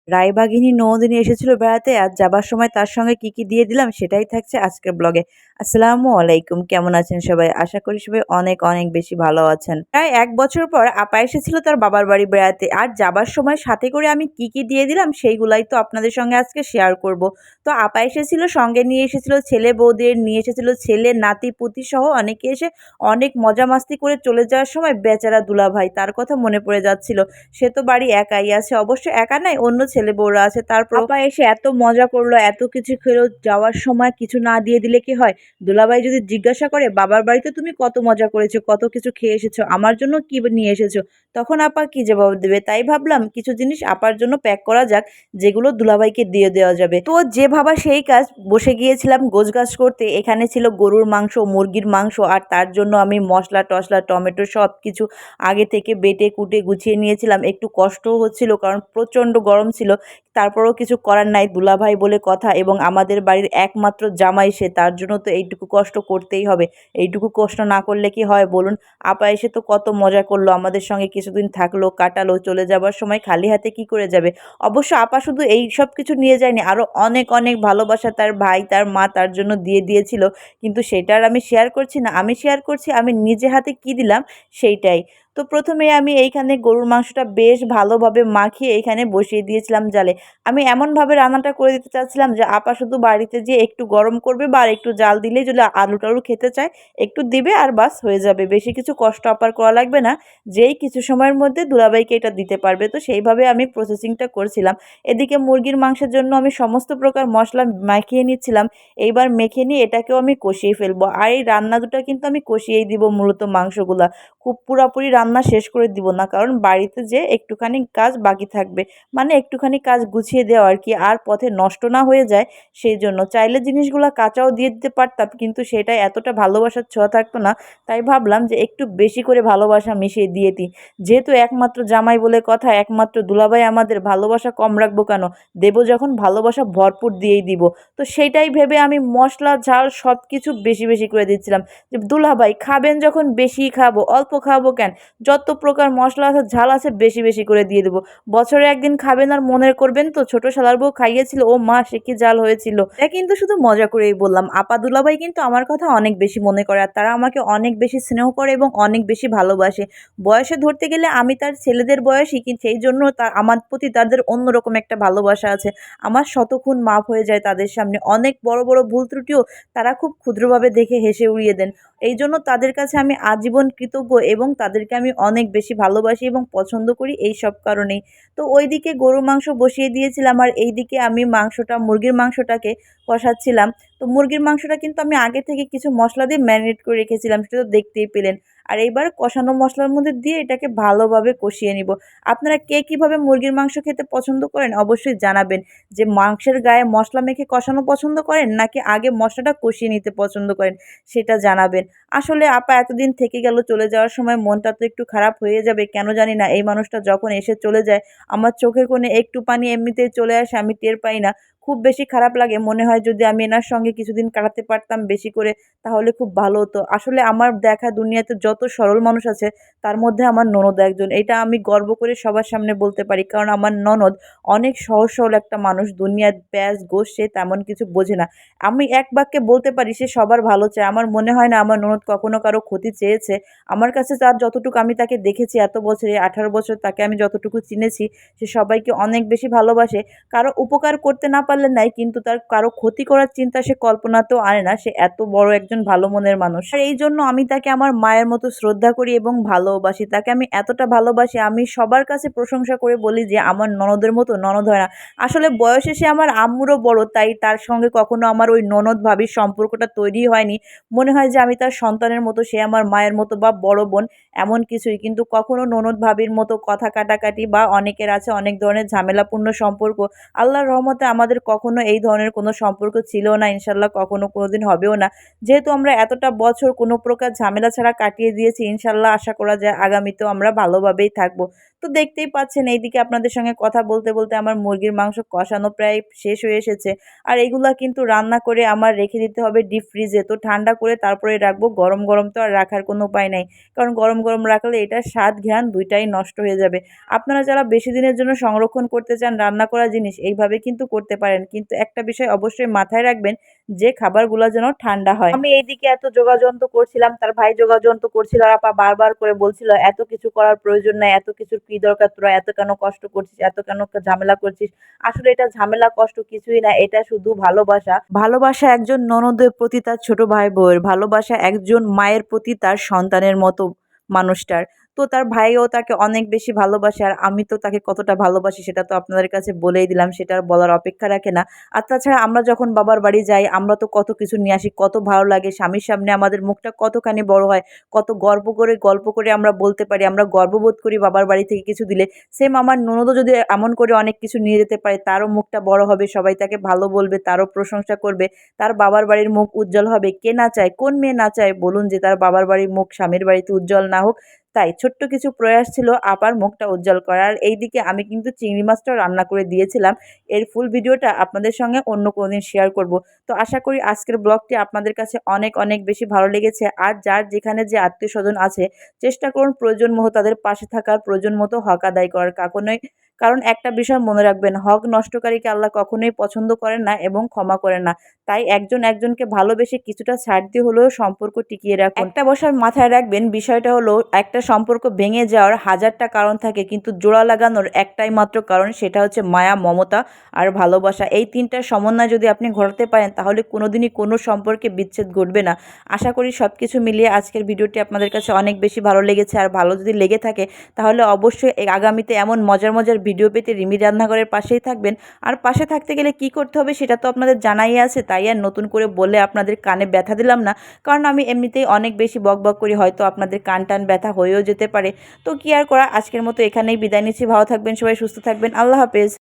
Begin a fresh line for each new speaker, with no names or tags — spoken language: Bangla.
রায়বাঘিনী নন্দিনী এসেছিল বেড়াতে, আর যাবার সময় তার সঙ্গে কি কি দিয়ে দিলাম সেটাই থাকছে আজকের ব্লগে। আসসালামু আলাইকুম, কেমন আছেন সবাই? আশা করি সবাই অনেক অনেক বেশি ভালো আছেন। প্রায় 1 বছর পর আপা এসেছিল তার বাবার বাড়ি বেড়াতে, আর যাবার সময় সাথে করে আমি কি কি দিয়ে দিলাম সেইগুলাই তো আপনাদের সঙ্গে আজকে শেয়ার করব। তো আপা এসেছিল, সঙ্গে নিয়ে এসেছিল ছেলে বৌদের, নিয়ে এসেছিল ছেলে নাতি পুতি সহ অনেকে এসে অনেক মজা মাস্তি করে চলে যাওয়ার সময় বেচারা দুলাভাই, তার কথা মনে পড়ে যাচ্ছিল। সে তো বাড়ি একাই আছে, অবশ্য একা নাই, অন্য ছেলে বউরা আছে। তারপর আপা এসে এত মজা করলো, এত কিছু খেলো, যাওয়ার সময় কিছু না দিয়ে দিলে কি হয়? দুলাভাই যদি জিজ্ঞাসা করে বাবার বাড়িতে তুমি কত মজা করেছো, কত কিছু খেয়ে এসেছো, আমার জন্য কি নিয়ে এসেছো, তখন আপা কি জবাব দেবে? তাই ভাবলাম কিছু জিনিস আপার জন্য প্যাক করা যাক, যেগুলো দুলাভাইকে দিয়ে দেওয়া যাবে। তো যে ভাবা সেই কাজ, বসে গিয়েছিলাম গোছগাছ করতে। এখানে ছিল গরুর মাংস, মুরগির মাংস, আর তার জন্য আমি মশলা টশলা টমেটো সব কিছু আগে থেকে বেটে কুটে গুছিয়ে নিয়েছিলাম। একটু কষ্টও হচ্ছিল কারণ প্রচণ্ড গরম ছিল, তারপরেও কিছু করার নাই, দুলাভাই বলে কথা, এবং আমাদের বাড়ির একমাত্র জামাই সে, তার জন্য তো এইটুকু কষ্ট করতেই হবে। এইটুকু কষ্ট না করলে কি হয় বলুন? আপা এসে তো কত মজা করলো আমাদের সঙ্গে, কিছুদিন থাকলো, কাটালো, চলে যাবার সময় খালি হাতে কি করে যাবে? অবশ্য আপা শুধু এই সব কিছু নিয়ে যায়নি, আরও অনেক অনেক ভালোবাসা তার ভাই তার মা তার জন্য দিয়ে দিয়েছিল, কিন্তু সেটা আর আমি শেয়ার করছি না। আমি শেয়ার করছি আমি নিজে হাতে কি দিলাম সেইটাই। তো প্রথমে আমি এইখানে গরুর মাংসটা বেশ ভালোভাবে মাখিয়ে এইখানে বসিয়ে দিয়েছিলাম জালে। আমি এমনভাবে রান্নাটা করে দিতে চাচ্ছিলাম যে আপা শুধু বাড়িতে যেয়ে একটু গরম করবে বা আর একটু জাল দিলেই, যদি আলু টালু খেতে চায় একটু দিবে আর বাস হয়ে যাবে। বেশি কিছু কষ্ট আপার করা লাগবে না, যেই কিছু সময়ের মধ্যে দুলাভাইকে এটা দিতে পারবে। তো সেইভাবে আমি প্রসেসিংটা করছিলাম। এদিকে মুরগির মাংসের জন্য আমি সমস্ত প্রকার মশলা মাখিয়ে নিচ্ছিলাম। এইবার মেখে নিয়ে এটাকেও আমি কষিয়ে ফেলবো, আর এই রান্না দুটো কিন্তু আমি কষিয়েই দিব মূলত মাংসগুলা। খুব পুরাপুরি রান্না শেষ করে দিব না, কারণ বাড়িতে যে একটুখানি কাজ বাকি থাকবে, মানে একটুখানি কাজ গুছিয়ে দেওয়া আর কি, আর পথে নষ্ট না হয়ে যায় সেই জন্য। চাইলে জিনিসগুলো কাঁচাও দিয়ে দিতে পারতাম, কিন্তু সেটা এতটা ভালোবাসার ছোঁয়া থাকতো না। তাই ভাবলাম যে একটু বেশি করে ভালোবাসা মিশিয়ে দিয়ে দিই। যেহেতু একমাত্র জামাই বলে কথা, একমাত্র দুলাভাই, আমাদের ভালোবাসা কম রাখবো কেন? দেবো যখন ভালোবাসা ভরপুর দিয়েই দিব। তো সেইটাই ভেবে আমি মশলা ঝাল সব কিছু বেশি বেশি করে দিচ্ছিলাম, যে দুলাভাই খাবেন যখন বেশি খাবো, অল্প খাবো কেন? যত প্রকার মশলা আছে ঝাল আছে বেশি বেশি করে দিয়ে দেবো। বছরে একদিন খাবেন আর মনে করবেন তো, ছোট শালার বউ খাইয়েছিল, ও মা সে কি ঝাল হয়েছিল। এটা কিন্তু শুধু মজা করেই বললাম, আপা দুলাভাই কিন্তু আমার কথা অনেক বেশি মনে করে, আর তারা আমাকে অনেক বেশি স্নেহ করে এবং অনেক বেশি ভালোবাসে। বয়সে ধরতে গেলে আমি তার ছেলেদের বয়সী, কিন্তু সেই জন্য তার আমার প্রতি তাদের অন্যরকম একটা ভালোবাসা আছে। আমার শতখুন মাপ হয়ে যায় তাদের সামনে। অনেক বড় বড় ভুল ত্রুটিও তারা খুব ক্ষুদ্রভাবে দেখে হেসে উড়িয়ে দেন। এই জন্য তাদের কাছে আমি আজীবন কৃতজ্ঞ, এবং তাদেরকে আমি অনেক বেশি ভালোবাসি এবং পছন্দ করি এই সব কারণেই। তো ওইদিকে গরুর মাংস বসিয়ে দিয়েছিলাম, আর এইদিকে আমি মুরগির মাংসটাকে কষাচ্ছিলাম। তো মুরগির মাংসটা কিন্তু আমি আগে থেকে কিছু মশলা দিয়ে ম্যারিনেট করে রেখেছিলাম, সেটা তো দেখতেই পেলেন। আর এইবার কষানো মশলার মধ্যে দিয়ে এটাকে ভালোভাবে কষিয়ে নিব। আপনারা কে কীভাবে মুরগির মাংস খেতে পছন্দ করেন অবশ্যই জানাবেন। যে মাংসের গায়ে মশলা মেখে কষানো পছন্দ করেন, নাকি আগে মশলাটা কষিয়ে নিতে পছন্দ করেন, সেটা জানাবেন। আসলে আপা এতদিন থেকে গেল, চলে যাওয়ার সময় মনটা তো একটু খারাপ হয়ে যাবে, কেন জানি না। এই মানুষটা যখন এসে চলে যায় আমার চোখের কোণে একটু পানি এমনিতেই চলে আসে, আমি টের পাই না। খুব বেশি খারাপ লাগে, মনে হয় যদি আমি এনার সঙ্গে কিছুদিন কাটাতে পারতাম বেশি করে, তাহলে খুব ভালো হতো। আসলে আমার দেখা দুনিয়াতে যত সরল মানুষ আছে তার মধ্যে আমার ননদ একজন, এটা আমি গর্ব করে সবার সামনে বলতে পারি, কারণ আমার ননদ অনেক সহজ সরল একটা মানুষ। দুনিয়ার প্যাঁচ গোছ সে তেমন কিছু বোঝে না। আমি এক বাক্যে বলতে পারি সে সবার ভালো চায়। আমার মনে হয় না আমার ননদ কখনো কারো ক্ষতি চেয়েছে। আমার কাছে তার যতটুকু আমি তাকে দেখেছি এত বছরে, 18 বছর তাকে আমি যতটুকু চিনেছি, সে সবাইকে অনেক বেশি ভালোবাসে। কারো উপকার করতে না পারলে নাই, কিন্তু তার কারো ক্ষতি করার চিন্তা সে কল্পনাতেও আনে না। সে এত বড় একজন ভালো মনের মানুষ, আর এই জন্য আমি তাকে আমার মায়ের মতো শ্রদ্ধা করি এবং ভালোবাসি। তাকে আমি এতটা ভালোবাসি, আমি সবার কাছে প্রশংসা করে বলি যে আমার ননদের মতো ননদ হয় না। আসলে বয়সে সে আমার আম্মুরও বড়, তাই তার সঙ্গে কখনো আমার ওই ননদ ভাবির সম্পর্কটা তৈরি হয়নি। মনে হয় যে আমি তার সন্তানের মতো, সে আমার মায়ের মতো বা বড় বোন, এমন কিছুই। কিন্তু কখনো ননদ ভাবির মতো কথা কাটাকাটি, বা অনেকের আছে অনেক ধরনের ঝামেলাপূর্ণ সম্পর্ক, আল্লাহর রহমতে আমাদের কখনো এই ধরনের কোনো সম্পর্ক ছিল না, ইনশাল্লাহ কখনো কোনোদিন হবেও না। যেহেতু আমরা এতটা বছর কোনো প্রকার ঝামেলা ছাড়া কাটিয়ে দিয়েছি, ইনশাল্লাহ আশা করা যায় আগামীতেও আমরা ভালোভাবেই থাকবো। তো দেখতেই পাচ্ছেন এইদিকে আপনাদের সঙ্গে কথা বলতে বলতে আমার মুরগির মাংস কষানো প্রায় শেষ হয়ে এসেছে। আর এগুলা কিন্তু রান্না করে আমার রেখে দিতে হবে ডিপ ফ্রিজে, তো ঠান্ডা করে তারপরে রাখবো গরম গরম তো আর রাখার কোনো উপায় নাই, কারণ গরম গরম রাখলে এটার স্বাদ ঘ্রাণ দুইটাই নষ্ট হয়ে যাবে। আপনারা যারা বেশি দিনের জন্য সংরক্ষণ করতে চান রান্না করা জিনিস, এইভাবে কিন্তু করতে পারেন, কিন্তু একটা বিষয় অবশ্যই মাথায় রাখবেন যে খাবারগুলো যেন ঠান্ডা হয়। আমি এইদিকে এত যোগাযন্ত্র করছিলাম, তার ভাই যোগাযন্ত্র করছিল, আর আপা বারবার করে বলছিল এত কিছু করার প্রয়োজন নাই, এত কিছুর কি দরকার, তোরা এত কেন কষ্ট করছিস, এত কেন ঝামেলা করছিস। আসলে এটা ঝামেলা কষ্ট কিছুই না, এটা শুধু ভালোবাসা। ভালোবাসা একজন ননদের প্রতি তার ছোট ভাই বউয়ের, ভালোবাসা একজন মায়ের প্রতি তার সন্তানের মতো মানুষটার। তো তার ভাইও তাকে অনেক বেশি ভালোবাসে, আর আমি তো তাকে কতটা ভালোবাসি সেটা তো আপনাদের কাছে বলেই দিলাম, সেটা আর বলার অপেক্ষা রাখে না। আর তাছাড়া আমরা যখন বাবার বাড়ি যাই আমরা তো কত কিছু নিয়ে আসি, কত ভালো লাগে, স্বামীর সামনে আমাদের মুখটা কতখানি বড় হয়, কত গর্ব করে গল্প করে আমরা বলতে পারি, আমরা গর্ববোধ করি বাবার বাড়ি থেকে কিছু দিলে। সেম আমার ননদও যদি এমন করে অনেক কিছু নিয়ে যেতে পারে, তারও মুখটা বড় হবে, সবাই তাকে ভালো বলবে, তারও প্রশংসা করবে, তার বাবার বাড়ির মুখ উজ্জ্বল হবে। কে না চায়, কোন মেয়ে না চায় বলুন যে তার বাবার বাড়ির মুখ স্বামীর বাড়িতে উজ্জ্বল না হোক। তাই ছোট্ট কিছু প্রয়াস ছিল আপার মুখটা উজ্জ্বল করার। এইদিকে আমি কিন্তু চিংড়ি মাছটাও রান্না করে দিয়েছিলাম। এর ফুল ভিডিওটা আপনাদের সঙ্গে অন্য কোনো দিন শেয়ার করব। তো আশা করি আজকের ব্লগটি আপনাদের কাছে অনেক অনেক বেশি ভালো লেগেছে। আর যার যেখানে যে আত্মীয়স্বজন আছে চেষ্টা করুন প্রয়োজন মতো তাদের পাশে থাকার, প্রয়োজন মতো হক আদায় করার। কখনোই, কারণ একটা বিষয় মনে রাখবেন, হক নষ্টকারীকে আল্লাহ কখনোই পছন্দ করেন না এবং ক্ষমা করেন না। তাই একজন একজনকে ভালোবেসে কিছুটা ছাড় দিয়ে হলেও সম্পর্ক টিকিয়ে রাখুন। একটা বছর মাথায় রাখবেন, বিষয়টা হলো একটা সম্পর্ক ভেঙে যাওয়ার হাজারটা কারণ থাকে, কিন্তু জোড়া লাগানোর একটাই মাত্র কারণ, সেটা হচ্ছে মায়া, মমতা আর ভালোবাসা। এই তিনটার সমন্বয় যদি আপনি ঘটাতে পারেন তাহলে কোনোদিনই কোনো সম্পর্কে বিচ্ছেদ ঘটবে না। আশা করি সব কিছু মিলিয়ে আজকের ভিডিওটি আপনাদের কাছে অনেক বেশি ভালো লেগেছে। আর ভালো যদি লেগে থাকে তাহলে অবশ্যই আগামীতে এমন মজার মজার ভিডিও পেতে রিমি রান্নাঘরের পাশেই থাকবেন। আর পাশে থাকতে গেলে কি করতে হবে সেটা তো আপনাদের জানাই আছে, তাই আর নতুন করে বলে আপনাদের কানে ব্যথা দিলাম না, কারণ আমি এমনিতেই অনেক বেশি বকবক করি, হয়তো আপনাদের কান টান ব্যথা হয়েও যেতে পারে। তো কি আর করা, আজকের মতো এখানেই বিদায় নিচ্ছি। ভালো থাকবেন সবাই, সুস্থ থাকবেন, আল্লাহ হাফেজ।